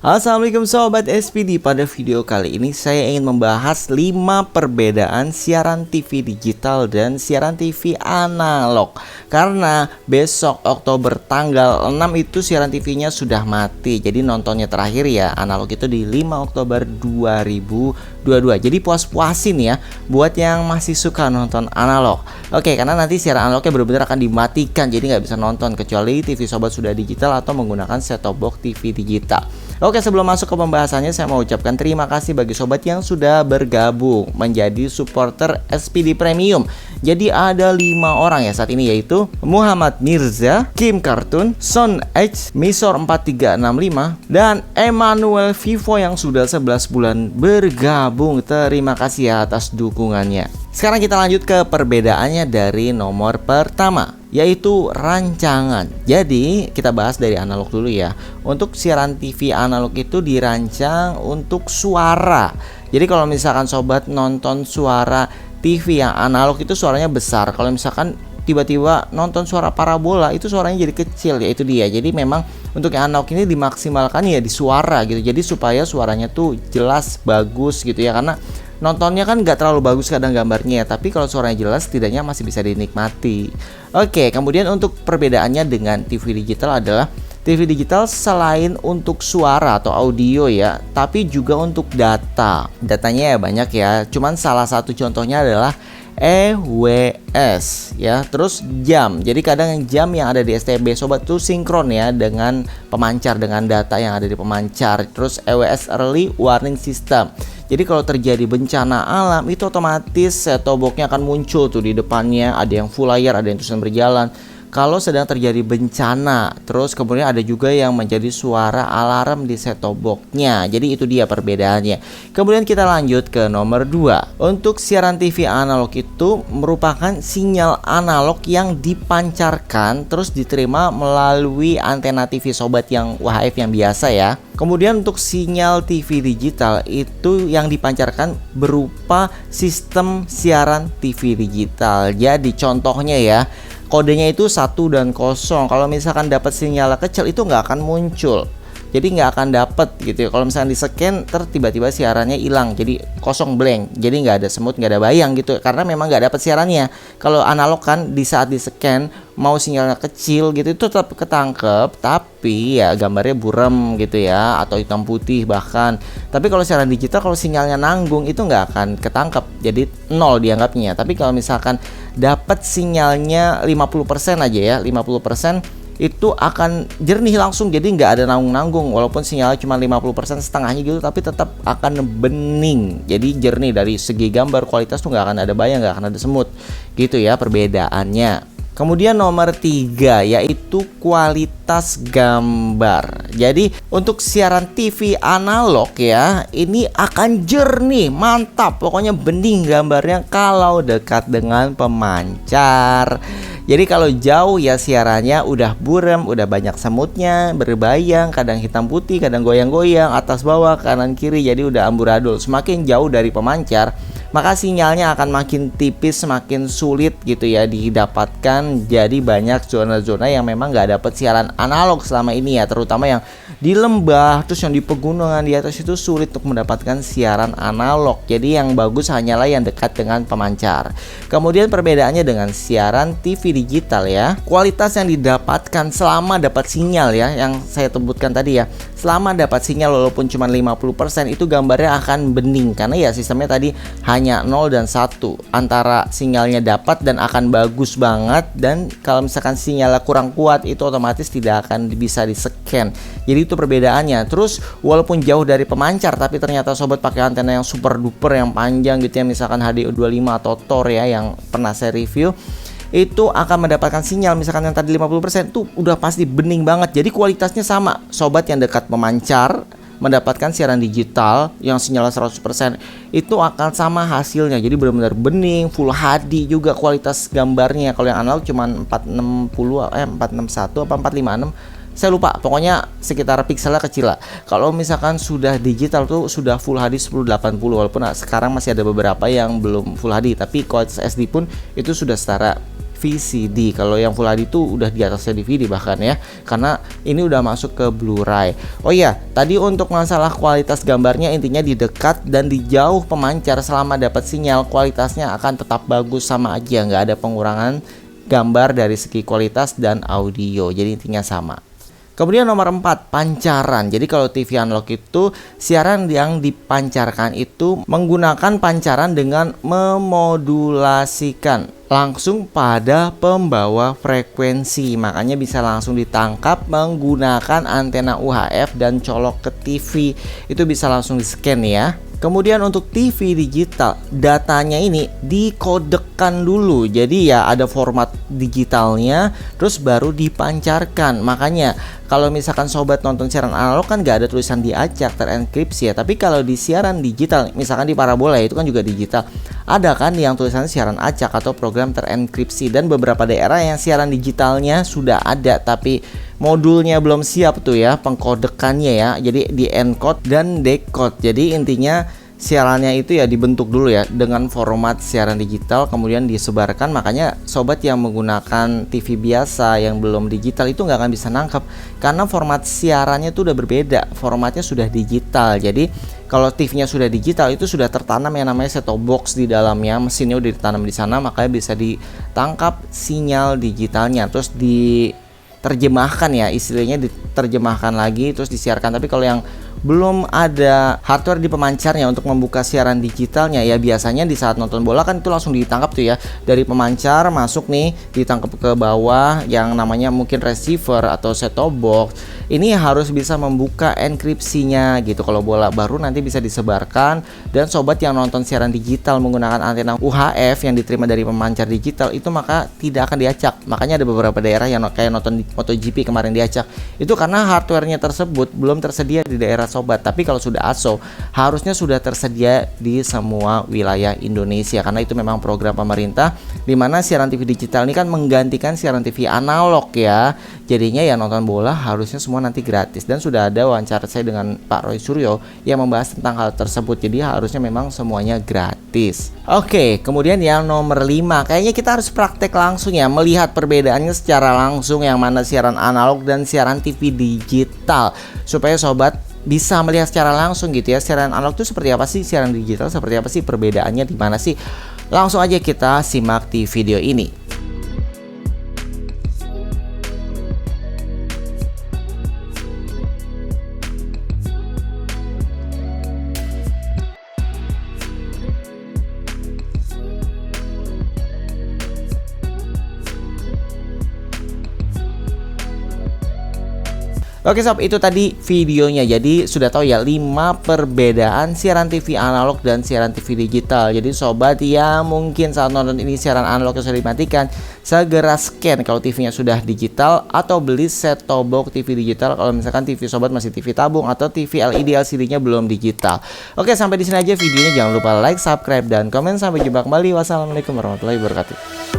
Assalamualaikum Sobat SPD. Pada video kali ini saya ingin membahas 5 perbedaan siaran TV digital dan siaran TV analog. Karena besok Oktober tanggal 6 itu siaran TV-nya sudah mati. Jadi nontonnya terakhir ya analog itu di 5 Oktober 2022. Jadi puas-puasin ya buat yang masih suka nonton analog. Oke, karena nanti siaran analognya benar-benar akan dimatikan. Jadi nggak bisa nonton kecuali TV Sobat sudah digital atau menggunakan set-top box TV digital. Oke, sebelum masuk ke pembahasannya, saya mau ucapkan terima kasih bagi sobat yang sudah bergabung menjadi supporter SPD Premium. Jadi ada 5 orang ya saat ini, yaitu Muhammad Mirza, Kim Kartun, Son H, Misor 4365, dan Emmanuel Vivo yang sudah 11 bulan bergabung. Terima kasih ya atas dukungannya. Sekarang kita lanjut ke perbedaannya dari nomor pertama, yaitu rancangan. Jadi kita bahas dari analog dulu ya. Untuk siaran TV analog itu dirancang untuk suara. Jadi kalau misalkan sobat nonton suara TV yang analog itu suaranya besar. Kalau misalkan tiba-tiba nonton suara parabola itu suaranya jadi kecil, ya itu dia. Jadi memang untuk yang analog ini dimaksimalkan ya di suara gitu. Jadi supaya suaranya tuh jelas, bagus gitu ya. Karena nontonnya kan nggak terlalu bagus kadang gambarnya, tapi kalau suaranya jelas setidaknya masih bisa dinikmati. Oke, kemudian untuk perbedaannya dengan TV digital adalah TV digital selain untuk suara atau audio ya, tapi juga untuk data. Datanya ya banyak ya, cuman salah satu contohnya adalah EWS ya, terus jam. Jadi kadang jam yang ada di STB sobat tuh sinkron ya dengan pemancar, dengan data yang ada di pemancar. Terus EWS Early Warning System. Jadi kalau terjadi bencana alam itu otomatis set-top box-nya akan muncul tuh di depannya, ada yang full layar, ada yang tulisan berjalan. Kalau sedang terjadi bencana, terus kemudian ada juga yang menjadi suara alarm di set-top box-nya. Jadi itu dia perbedaannya. Kemudian kita lanjut ke nomor 2. Untuk siaran TV analog itu merupakan sinyal analog yang dipancarkan terus diterima melalui antena TV sobat yang UHF yang biasa ya. Kemudian untuk sinyal TV digital itu yang dipancarkan berupa sistem siaran TV digital. Jadi contohnya ya, kodenya itu 1 dan 0. Kalau misalkan dapat sinyal kecil itu nggak akan muncul. Jadi nggak akan dapat gitu ya. Kalau misalkan di scan tiba-tiba siarannya hilang, jadi kosong blank. Jadi nggak ada semut, nggak ada bayang gitu. Karena memang nggak dapat siarannya. Kalau analog kan di saat di scan mau sinyalnya kecil gitu itu tetap ketangkep, tapi ya gambarnya buram gitu ya, atau hitam putih bahkan. Tapi kalau siaran digital kalau sinyalnya nanggung itu nggak akan ketangkep, jadi 0 dianggapnya. Tapi kalau misalkan dapat sinyalnya 50% aja ya, 50% itu akan jernih langsung, jadi nggak ada nanggung-nanggung. Walaupun sinyalnya cuma 50% setengahnya gitu, tapi tetap akan bening, jadi jernih. Dari segi gambar kualitas tuh nggak akan ada bayang, nggak akan ada semut gitu ya perbedaannya. Kemudian nomor 3 yaitu kualitas gambar. Jadi untuk siaran TV analog ya, ini akan jernih, mantap, pokoknya bening gambarnya kalau dekat dengan pemancar. Jadi kalau jauh ya siarannya udah buram, udah banyak semutnya, berbayang, kadang hitam putih, kadang goyang-goyang, atas bawah, kanan kiri, jadi udah amburadul. Semakin jauh dari pemancar, maka sinyalnya akan makin tipis, semakin sulit gitu ya didapatkan. Jadi banyak zona-zona yang memang nggak dapat siaran analog selama ini ya, terutama yang di lembah, terus yang di pegunungan di atas itu sulit untuk mendapatkan siaran analog. Jadi yang bagus hanyalah yang dekat dengan pemancar. Kemudian perbedaannya dengan siaran TV digital ya, kualitas yang didapatkan selama dapat sinyal ya, yang saya sebutkan tadi ya, selama dapat sinyal walaupun cuma 50% itu gambarnya akan bening. Karena ya sistemnya tadi hanya 0 dan 1, antara sinyalnya dapat dan akan bagus banget, dan kalau misalkan sinyalnya kurang kuat itu otomatis tidak akan bisa di scan. Jadi itu perbedaannya. Terus walaupun jauh dari pemancar, tapi ternyata sobat pakai antena yang super duper yang panjang gitu ya, misalkan HD25 atau Thor ya yang pernah saya review, itu akan mendapatkan sinyal misalkan yang tadi 50% tuh udah pasti bening banget. Jadi kualitasnya sama. Sobat yang dekat pemancar mendapatkan siaran digital yang sinyalnya 100% itu akan sama hasilnya. Jadi benar-benar bening, full HD juga kualitas gambarnya. Kalau yang analog cuma 461 apa 456, saya lupa, pokoknya sekitar pikselnya kecil lah. Kalau misalkan sudah digital tuh sudah full HD 1080, walaupun sekarang masih ada beberapa yang belum full HD, tapi kualitas SD pun itu sudah setara VCD. Kalau yang Full HD itu udah di atasnya DVD bahkan ya, karena ini udah masuk ke Blu-ray. Oh iya, tadi untuk masalah kualitas gambarnya, intinya di dekat dan di jauh pemancar selama dapat sinyal kualitasnya akan tetap bagus sama aja, nggak ada pengurangan gambar dari segi kualitas dan audio, jadi intinya sama. Kemudian nomor 4, pancaran. Jadi kalau TV analog itu siaran yang dipancarkan itu menggunakan pancaran dengan memodulasikan langsung pada pembawa frekuensi. Makanya bisa langsung ditangkap menggunakan antena UHF dan colok ke TV. Itu bisa langsung di-scan ya. Kemudian untuk TV digital, datanya ini dikodekan dulu. Jadi ya ada format digitalnya, terus baru dipancarkan. Makanya kalau misalkan sobat nonton siaran analog kan gak ada tulisan diacak, terenkripsi ya. Tapi kalau di siaran digital, misalkan di parabola itu kan juga digital, ada kan yang tulisannya siaran acak atau program terenkripsi. Dan beberapa daerah yang siaran digitalnya sudah ada, tapi modulnya belum siap tuh ya, pengkodekannya ya. Jadi di encode dan decode. Jadi intinya siarannya itu ya dibentuk dulu ya dengan format siaran digital, kemudian disebarkan. Makanya sobat yang menggunakan TV biasa yang belum digital itu nggak akan bisa nangkep, karena format siarannya itu udah berbeda, formatnya sudah digital. Jadi kalau TV-nya sudah digital itu sudah tertanam yang namanya set-top box di dalamnya, mesinnya udah ditanam di sana, makanya bisa ditangkap sinyal digitalnya, terus diterjemahkan ya, istilahnya diterjemahkan lagi terus disiarkan. Tapi kalau yang belum ada hardware di pemancarnya untuk membuka siaran digitalnya ya, biasanya di saat nonton bola kan itu langsung ditangkap tuh ya, dari pemancar masuk nih, ditangkap ke bawah yang namanya mungkin receiver atau set-top box. Ini harus bisa membuka enkripsinya gitu. Kalau bola baru nanti bisa disebarkan, dan sobat yang nonton siaran digital menggunakan antena UHF yang diterima dari pemancar digital itu maka tidak akan diacak. Makanya ada beberapa daerah yang kayak nonton MotoGP kemarin diacak, itu karena hardwarenya tersebut belum tersedia di daerah sobat. Tapi kalau sudah ASO harusnya sudah tersedia di semua wilayah Indonesia, karena itu memang program pemerintah, dimana siaran TV digital ini kan menggantikan siaran TV analog ya. Jadinya ya nonton bola harusnya semua nanti gratis. Dan sudah ada wawancara saya dengan Pak Roy Suryo yang membahas tentang hal tersebut. Jadi harusnya memang semuanya gratis. Oke, kemudian yang nomor 5, kayaknya kita harus praktek langsung ya, melihat perbedaannya secara langsung yang mana siaran analog dan siaran TV digital, supaya sobat bisa melihat secara langsung gitu ya, siaran analog itu seperti apa sih, siaran digital seperti apa sih, perbedaannya di mana sih. Langsung aja kita simak di video ini. Oke sob, itu tadi videonya. Jadi sudah tahu ya 5 perbedaan siaran TV analog dan siaran TV digital. Jadi sobat ya mungkin saat nonton ini siaran analog yang sudah dimatikan, segera scan kalau TV-nya sudah digital, atau beli set-top box TV digital kalau misalkan TV sobat masih TV tabung atau TV LED LCD-nya belum digital. Oke, sampai di sini aja videonya. Jangan lupa like, subscribe, dan komen. Sampai jumpa kembali. Wassalamualaikum warahmatullahi wabarakatuh.